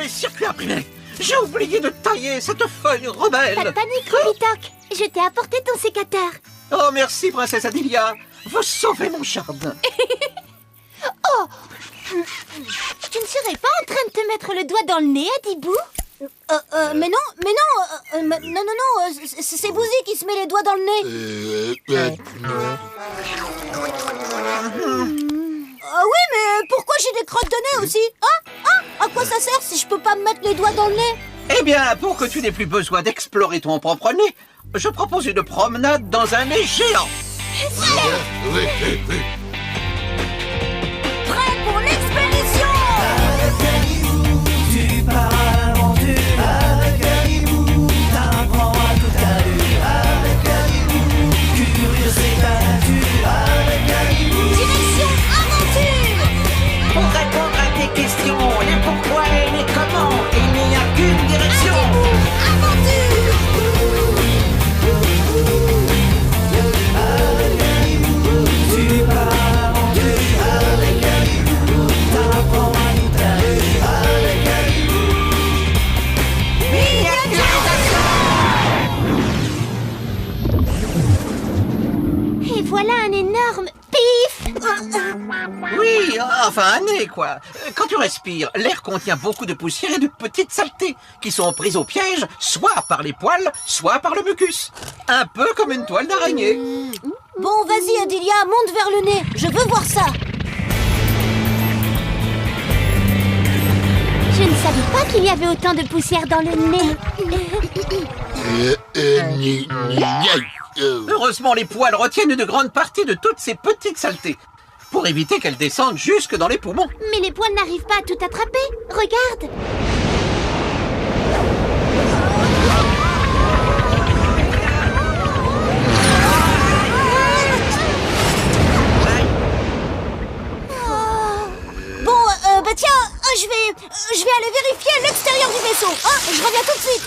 les circuits imprimés. J'ai oublié de tailler cette feuille rebelle. Pas de panique, Rubitok. Je t'ai apporté ton sécateur. Oh, merci, princesse Adilia. Vous sauvez mon jardin. Oh, tu ne serais pas en train de te mettre le doigt dans le nez, Adibou? Mais non, c'est Bouzy qui se met les doigts dans le nez. Oui, mais pourquoi j'ai des crottes de nez aussi? À quoi ça sert si je peux pas me mettre les doigts dans le nez? Eh bien, pour que tu n'aies plus besoin d'explorer ton propre nez, je propose une promenade dans un nez géant. Prêt pour l'expédition! Tu pars à l'aventure avec Adibou, t'apprends à toute allure avec Adibou, curieux c'est ta nature avec Adibou. Direction aventure! Pour répondre à tes questions, les pourquoi et les comment, il n'y a qu'une direction. Aventure! Tu pars à l'aventure avec Adibou, t'apprends à toute allure avec Adibou. Et voilà un énorme pif. Oui, enfin un nez, quoi. Quand tu respires, l'air contient beaucoup de poussière et de petites saletés qui sont prises au piège, soit par les poils, soit par le mucus. Un peu comme une toile d'araignée. Bon, vas-y, Adilia, monte vers le nez. Je veux voir ça. Je ne savais pas qu'il y avait autant de poussière dans le nez. Heureusement, les poils retiennent une grande partie de toutes ces petites saletés, pour éviter qu'elles descendent jusque dans les poumons. Mais les poils n'arrivent pas à tout attraper. Regarde. Bon, bah tiens, je vais aller vérifier l'extérieur du vaisseau. Je reviens tout de suite.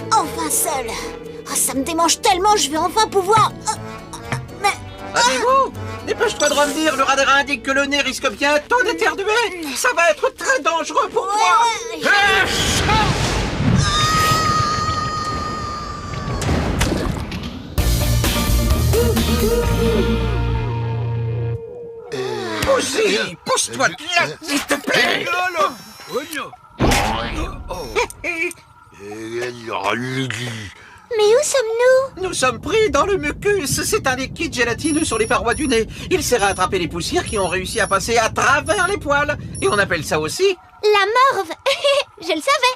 Enfin seul. Ça me démange tellement, je vais enfin pouvoir... Mais... Avez-vous? Dépêche-toi de revenir, le radar indique que le nez risque bientôt d'éternuer. Ça va être très dangereux pour toi. Bouzy, pousse-toi de là, s'il te plaît. Mais où sommes-nous? Nous sommes pris dans le mucus. C'est un liquide gélatineux sur les parois du nez. Il sert à attraper les poussières qui ont réussi à passer à travers les poils. Et on appelle ça aussi... La morve. Je le savais.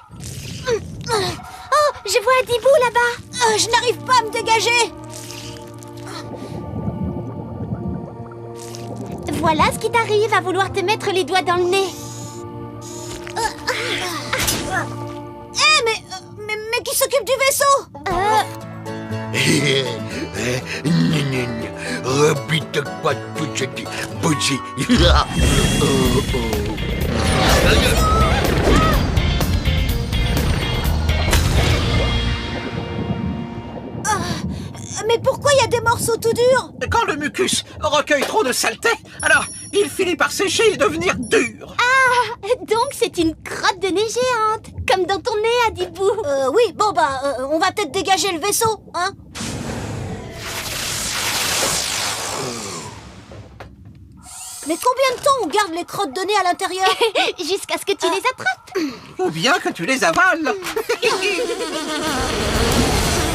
Oh, je vois Adibou là-bas. Je n'arrive pas à me dégager. Voilà ce qui t'arrive à vouloir te mettre les doigts dans le nez. Mais qui s'occupe du vaisseau? Répète pas tout ce qui Bouzy. Mais pourquoi il y a des morceaux tout durs? Quand le mucus recueille trop de saleté, alors il finit par sécher et devenir dur. Ah, donc c'est une crotte de nez géante, comme dans ton nez, Adibou. Oui, bon on va peut-être dégager le vaisseau, hein? Mais combien de temps on garde les crottes de nez à l'intérieur? Jusqu'à ce que tu les attrapes. Ou bien que tu les avales.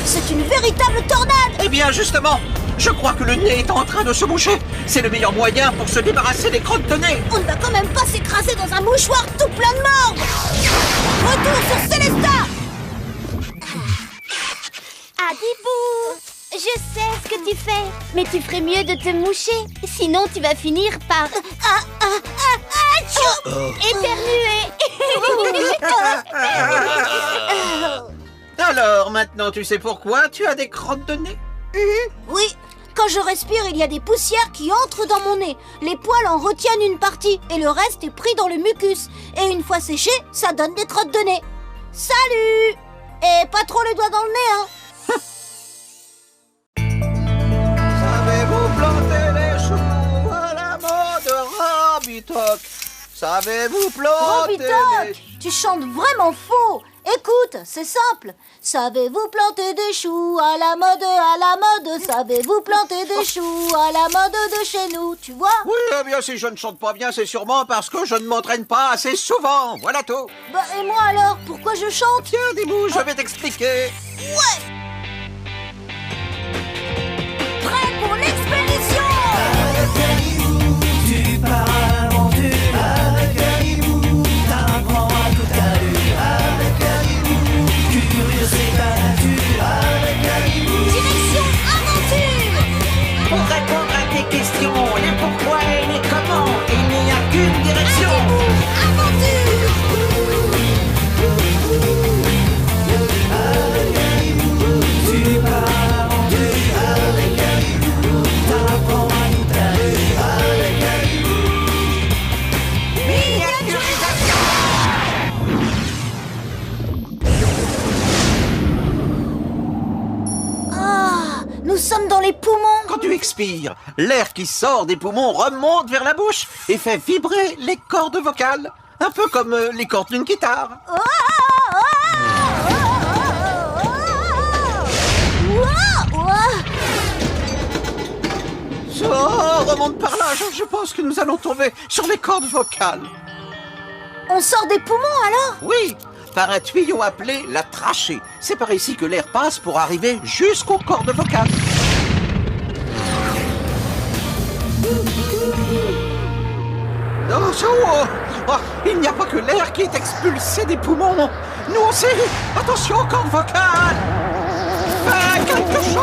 C'est une véritable tornade! Eh bien justement, je crois que le nez est en train de se boucher. C'est le meilleur moyen pour se débarrasser des crottes de nez. On ne va quand même pas s'écraser dans un mouchoir tout plein de morve! Retour sur Célesta! Adibou, je sais ce que tu fais, mais tu ferais mieux de te moucher. Sinon, tu vas finir par... éternuer. Alors, maintenant tu sais pourquoi tu as des crottes de nez? Oui, quand je respire, il y a des poussières qui entrent dans mon nez. Les poils en retiennent une partie et le reste est pris dans le mucus. Et une fois séché, ça donne des crottes de nez. Salut! Et pas trop les doigts dans le nez, hein? Savez-vous planter les choux à la mode? Oh, Robitoc, savez-vous planter Robitoc, tu chantes vraiment faux. Écoute, c'est simple. Savez-vous planter des choux à la mode, à la mode? Savez-vous planter des choux à la mode de chez nous, tu vois? Oui, eh bien, si je ne chante pas bien, c'est sûrement parce que je ne m'entraîne pas assez souvent. Voilà tout. Bah, et moi alors, pourquoi je chante? Tiens, Dibou, je vais t'expliquer. Prêt pour l'expédition? Avec Caribou, tu pars à l'aventure. Avec Caribou, t'apprends à toute allure. Avec Caribou, curieux c'est ta nature. Avec Caribou, Direction aventure! Pour répondre à tes questions, les pourquoi et les comment, il n'y a qu'une direction. Aventure! avec Caribou, tu pars à l'aventure. Avec Caribou, t'apprends à toute allure. Avec Caribou, Miniaturisation. Ah, nous sommes dans les poumons. Quand tu expires, l'air qui sort des poumons remonte vers la bouche et fait vibrer les cordes vocales. Un peu comme les cordes d'une guitare. Oh, remonte par là, je pense que nous allons tomber sur les cordes vocales. On sort des poumons alors? Oui, par un tuyau appelé la trachée. C'est par ici que l'air passe pour arriver jusqu'aux cordes vocales. Il n'y a pas que l'air qui est expulsé des poumons. Nous aussi. Attention aux cordes vocales. Fais quelque chose.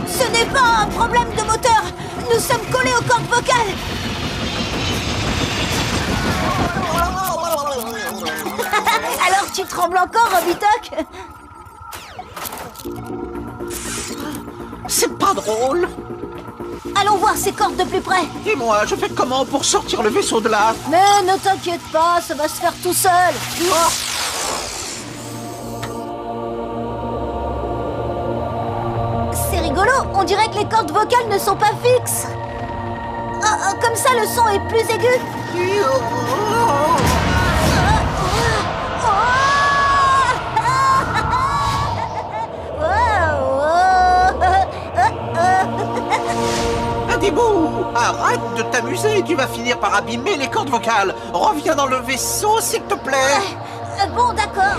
Ce n'est pas un problème de moteur. Nous sommes collés aux cordes vocales. Alors tu trembles encore, Robitoc? C'est pas drôle. Allons voir ces cordes de plus près. Et moi, je fais comment pour sortir le vaisseau de là? Mais ne t'inquiète pas, ça va se faire tout seul. C'est rigolo, on dirait que les cordes vocales ne sont pas fixes. Comme ça, le son est plus aigu. Adibou, arrête de t'amuser, tu vas finir par abîmer les cordes vocales. Reviens dans le vaisseau, s'il te plaît. Bon, d'accord.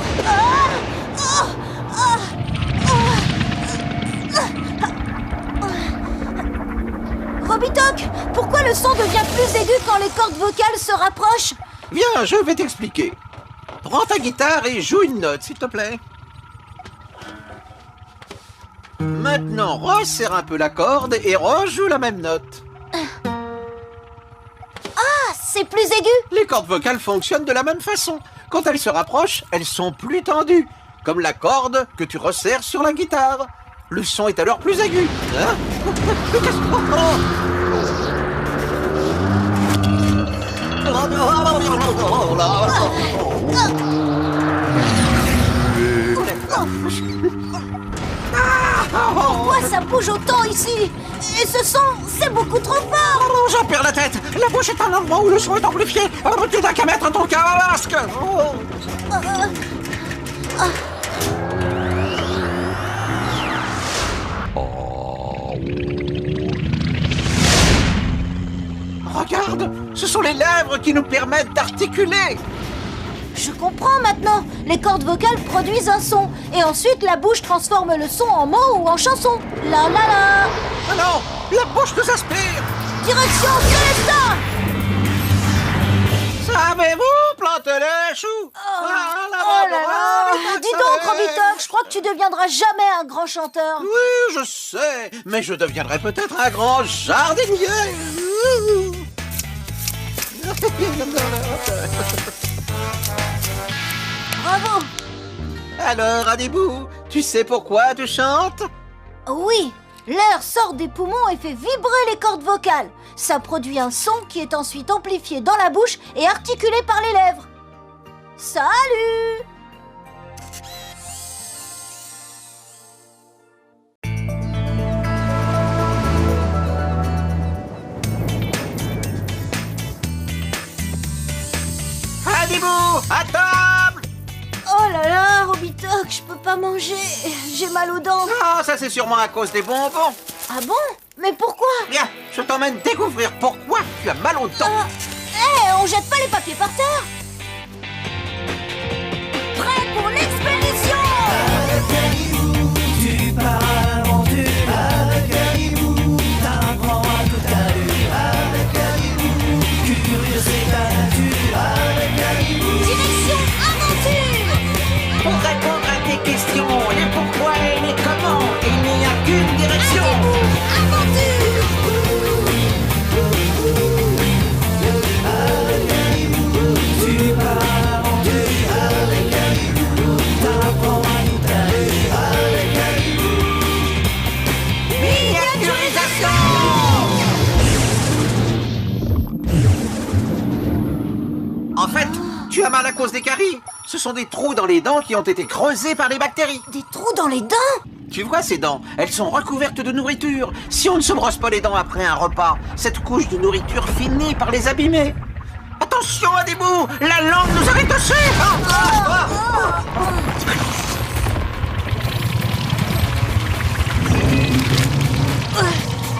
Robitoc, pourquoi le son devient plus aigu quand les cordes vocales se rapprochent? Viens, je vais t'expliquer. Prends ta guitare et joue une note, s'il te plaît. Maintenant, resserre un peu la corde et rejoue la même note. Ah, c'est plus aigu. Les cordes vocales fonctionnent de la même façon. Quand elles se rapprochent, elles sont plus tendues, comme la corde que tu resserres sur la guitare. Le son est alors plus aigu. Hein? Pourquoi ça bouge autant ici? Et ce son, c'est beaucoup trop fort. Oh, j'en perds la tête. La bouche est un endroit où le son est amplifié. Tu n'as qu'à mettre ton casque. Regarde, ce sont les lèvres qui nous permettent d'articuler. Je comprends maintenant. Les cordes vocales produisent un son. Et ensuite, la bouche transforme le son en mots ou en chanson. La la la. Ah non, la bouche nous aspire. Direction Célestin. Savez-vous planter les choux? Oh là là. Dis donc, Robitoc, je crois que tu deviendras jamais un grand chanteur. Oui, je sais, mais je deviendrai peut-être un grand jardinier. Bravo. Alors, Adibou, tu sais pourquoi tu chantes? Oui, l'air sort des poumons et fait vibrer les cordes vocales. Ça produit un son qui est ensuite amplifié dans la bouche et articulé par les lèvres. Salut! À table! Oh là là, Robitoc, je peux pas manger. J'ai mal aux dents. Ah, ça c'est sûrement à cause des bonbons. Ah bon? Mais pourquoi? Viens, je t'emmène découvrir pourquoi tu as mal aux dents. On jette pas les papiers par terre. Prêt pour l'expédition! Avec Caribou, tu pars à l'aventure. Avec Caribou, t'apprends à toute allure. Avec Caribou, curieuse est ta nature. Avec Caribou, Direction aventure! Pour répondre à tes questions, les pourquoi et les comment, il n'y a qu'une direction. Aventure! tu pars à l'aventure. Avec Caribou, t'apprends à toute allure. Avec Caribou, Miniaturisation! En fait, tu as mal à cause des caries. Ce sont des trous dans les dents qui ont été creusés par les bactéries. Des trous dans les dents? Tu vois ces dents, elles sont recouvertes de nourriture. Si on ne se brosse pas les dents après un repas, cette couche de nourriture finit par les abîmer. Attention à des bouts, la langue nous avait touchés.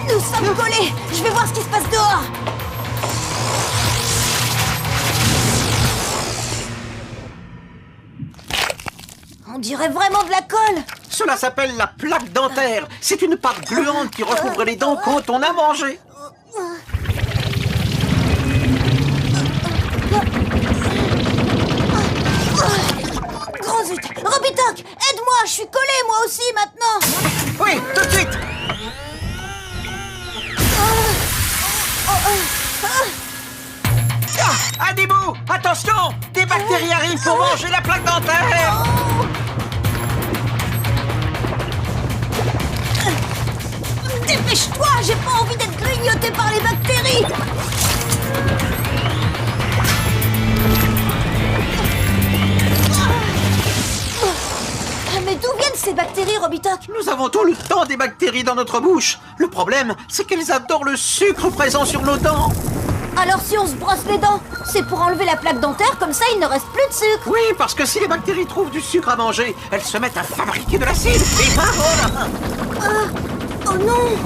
Nous sommes collés! Je vais voir ce qui se passe dehors! On dirait vraiment de la colle! Cela s'appelle la plaque dentaire. C'est une pâte gluante qui recouvre les dents quand on a mangé. Grand zut! Robitoc! Aide-moi! Je suis collé moi aussi maintenant! Oui, tout de suite. Ah, à des bouts, attention, des bactéries arrivent pour manger la plaque dentaire. Dépêche-toi! J'ai pas envie d'être grignoté par les bactéries! Mais d'où viennent ces bactéries, Robitoc? Nous avons tout le temps des bactéries dans notre bouche. Le problème, c'est qu'elles adorent le sucre présent sur nos dents. Alors si on se brosse les dents, c'est pour enlever la plaque dentaire, comme ça il ne reste plus de sucre. Oui, parce que si les bactéries trouvent du sucre à manger, elles se mettent à fabriquer de l'acide. Et voilà. Oh non!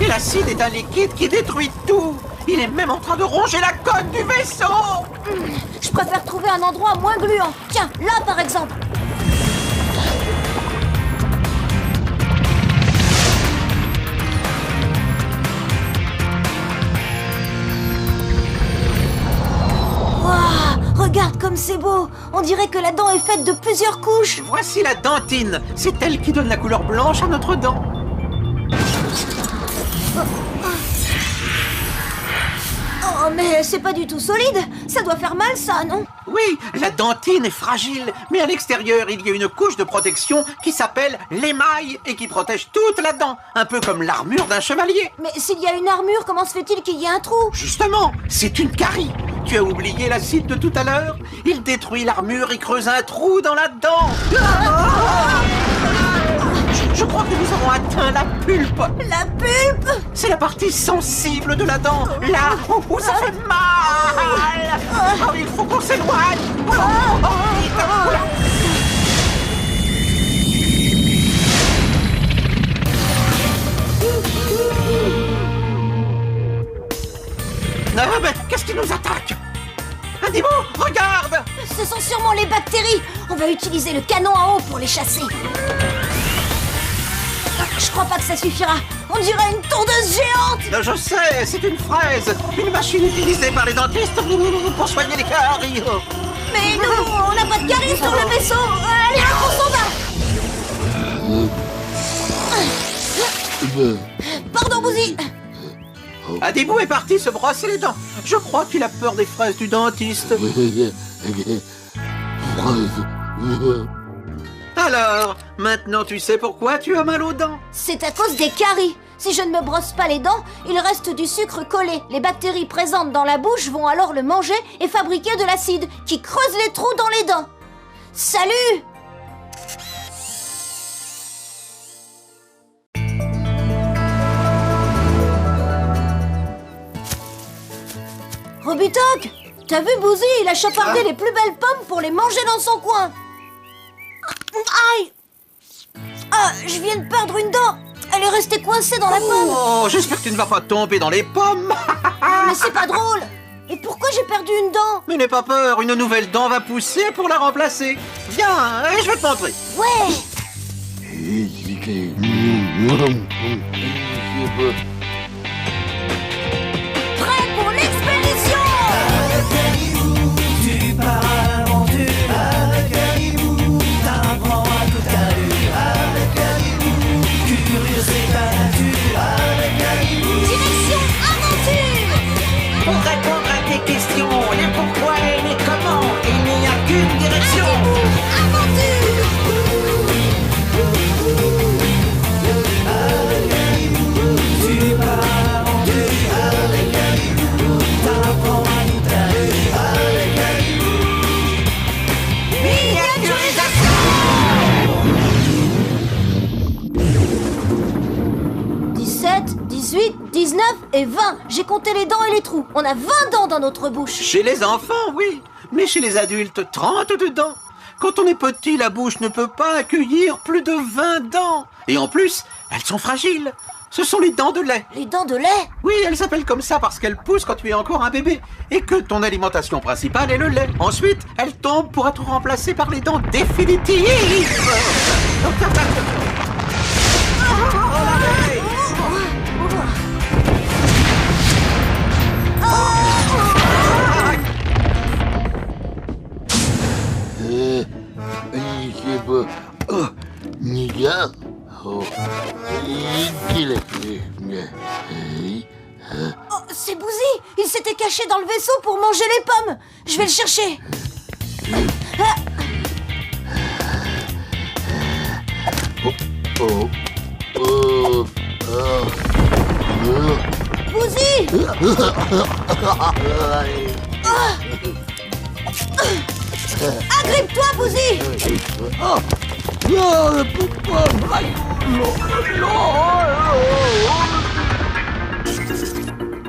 Et l'acide est un liquide qui détruit tout. Il est même en train de ronger la coque du vaisseau. Je préfère trouver un endroit moins gluant. Tiens, là par exemple. Waouh! Regarde comme c'est beau! On dirait que la dent est faite de plusieurs couches. Voici la dentine. C'est elle qui donne la couleur blanche à notre dent. Oh, mais c'est pas du tout solide. Ça doit faire mal, ça, non? Oui, la dentine est fragile, mais à l'extérieur, il y a une couche de protection qui s'appelle l'émail et qui protège toute la dent, un peu comme l'armure d'un chevalier. Mais s'il y a une armure, comment se fait-il qu'il y ait un trou? Justement, c'est une carie. Tu as oublié l'acide de tout à l'heure? Il détruit l'armure et creuse un trou dans la dent. Je crois que nous avons atteint la pulpe. La pulpe? C'est la partie sensible de la dent, là où ça fait mal. Oh, il faut qu'on s'éloigne. Vite. Ah, mais qu'est-ce qui nous attaque? Adimo, regarde! Ce sont sûrement les bactéries. On va utiliser le canon à eau pour les chasser. Je crois pas que ça suffira. On dirait une tondeuse géante. Je sais, c'est une fraise, une machine utilisée par les dentistes pour soigner les caries. Mais nous, on n'a pas de caries sur le vaisseau. Allez, on s'en va. Pardon, Bouzy. Adibou est parti se brosser les dents. Je crois qu'il a peur des fraises du dentiste. Alors, maintenant tu sais pourquoi tu as mal aux dents? C'est à cause des caries. Si je ne me brosse pas les dents, il reste du sucre collé. Les bactéries présentes dans la bouche vont alors le manger et fabriquer de l'acide qui creuse les trous dans les dents. Salut! Robitoc! T'as vu Bouzy, il a chapardé les plus belles pommes pour les manger dans son coin. Aïe! Ah, je viens de perdre une dent. Elle est restée coincée dans la pomme. Oh, j'espère que tu ne vas pas tomber dans les pommes. Mais c'est pas drôle. Et pourquoi j'ai perdu une dent? Mais n'aie pas peur, une nouvelle dent va pousser pour la remplacer. Viens, je vais te montrer. Ouais. Prêt pour l'expédition. Avec Caribou, tu pars à l'aventure. Avec Caribou, t'apprends à toute allure. Avec Caribou, curieuse est ta nature. Avec Caribou, Direction aventure. Pour répondre à tes questions, les pourquoi et les comment, il n'y a qu'une direction. Aventure. tu pars à l'aventure. Avec Caribou, t'apprends à toute allure. Avec Caribou, Miniaturisation. 17, 18, 19 et 20. J'ai compté les dents et les trous. On a 20 dents dans notre bouche. Chez les enfants, oui, mais chez les adultes, 32 dents. Quand on est petit, la bouche ne peut pas accueillir plus de 20 dents. Et en plus, elles sont fragiles. Ce sont les dents de lait. Les dents de lait. Oui, elles s'appellent comme ça parce qu'elles poussent quand tu es encore un bébé et que ton alimentation principale est le lait. Ensuite, elles tombent pour être remplacées par les dents définitives. Oh, c'est Bouzy. Il s'était caché dans le vaisseau pour manger les pommes. Je vais le chercher. Bouzy. Agrippe-toi, Bouzy.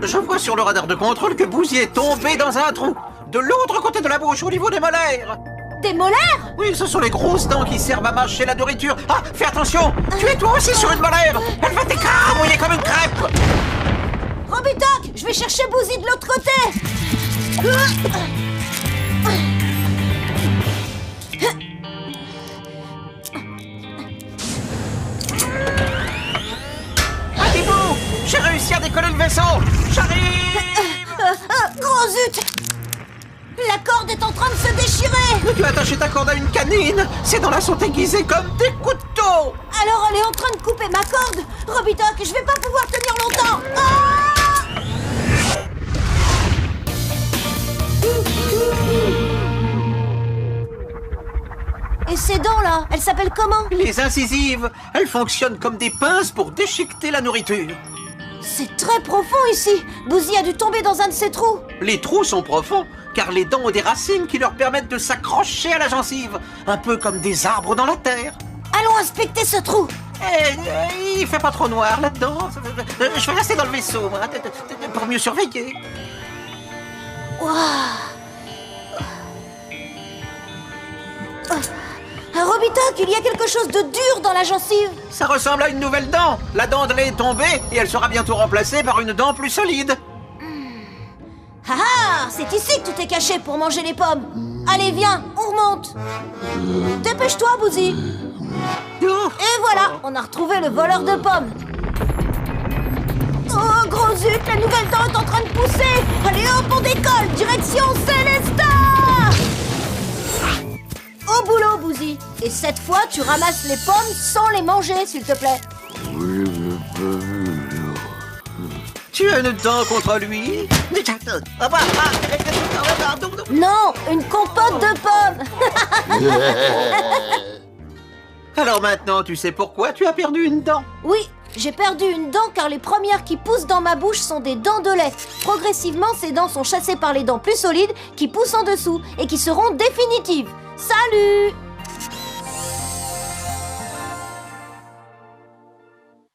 Je vois sur le radar de contrôle que Bouzy est tombé dans un trou. De l'autre côté de la bouche, au niveau des molaires. Des molaires. Oui, ce sont les grosses dents qui servent à mâcher la nourriture. Ah, fais attention, tu es toi aussi sur une molaire. Elle va t'écrabouiller comme une crêpe. Robitoc, je vais chercher Bouzy de l'autre côté. Hâtez-vous, j'ai réussi à décoller le vaisseau. J'arrive. Gros zut. La corde est en train de se déchirer. Mais tu as attaché ta corde à une canine. Ces dents-là sont aiguisées comme des couteaux. Alors elle est en train de couper ma corde. Robitoc, je vais pas pouvoir tenir longtemps. Ah. Et ces dents-là, elles s'appellent comment? Les incisives, elles fonctionnent comme des pinces pour déchiqueter la nourriture. C'est très profond ici. Bouzy a dû tomber dans un de ces trous. Les trous sont profonds, car les dents ont des racines qui leur permettent de s'accrocher à la gencive, un peu comme des arbres dans la terre. Allons inspecter ce trou. Il fait pas trop noir là-dedans. Je vais rester dans le vaisseau, moi, pour mieux surveiller. Robitoc, il y a quelque chose de dur dans la gencive. Ça ressemble à une nouvelle dent. La dent de lait est tombée et elle sera bientôt remplacée par une dent plus solide. Ah ah, c'est ici que tu t'es caché pour manger les pommes. Allez, viens, on remonte. Dépêche-toi, Bouzy. Et voilà, on a retrouvé le voleur de pommes. Oh, gros zut, la nouvelle dent est en train de pousser. Allez hop, on décolle, direction Célestat. Au boulot, Bouzy. Et cette fois, tu ramasses les pommes sans les manger, s'il te plaît. Tu as une dent contre lui? Non, une compote de pommes. Alors maintenant, tu sais pourquoi tu as perdu une dent? Oui, j'ai perdu une dent car les premières qui poussent dans ma bouche sont des dents de lait. Progressivement, ces dents sont chassées par les dents plus solides qui poussent en dessous et qui seront définitives. Salut!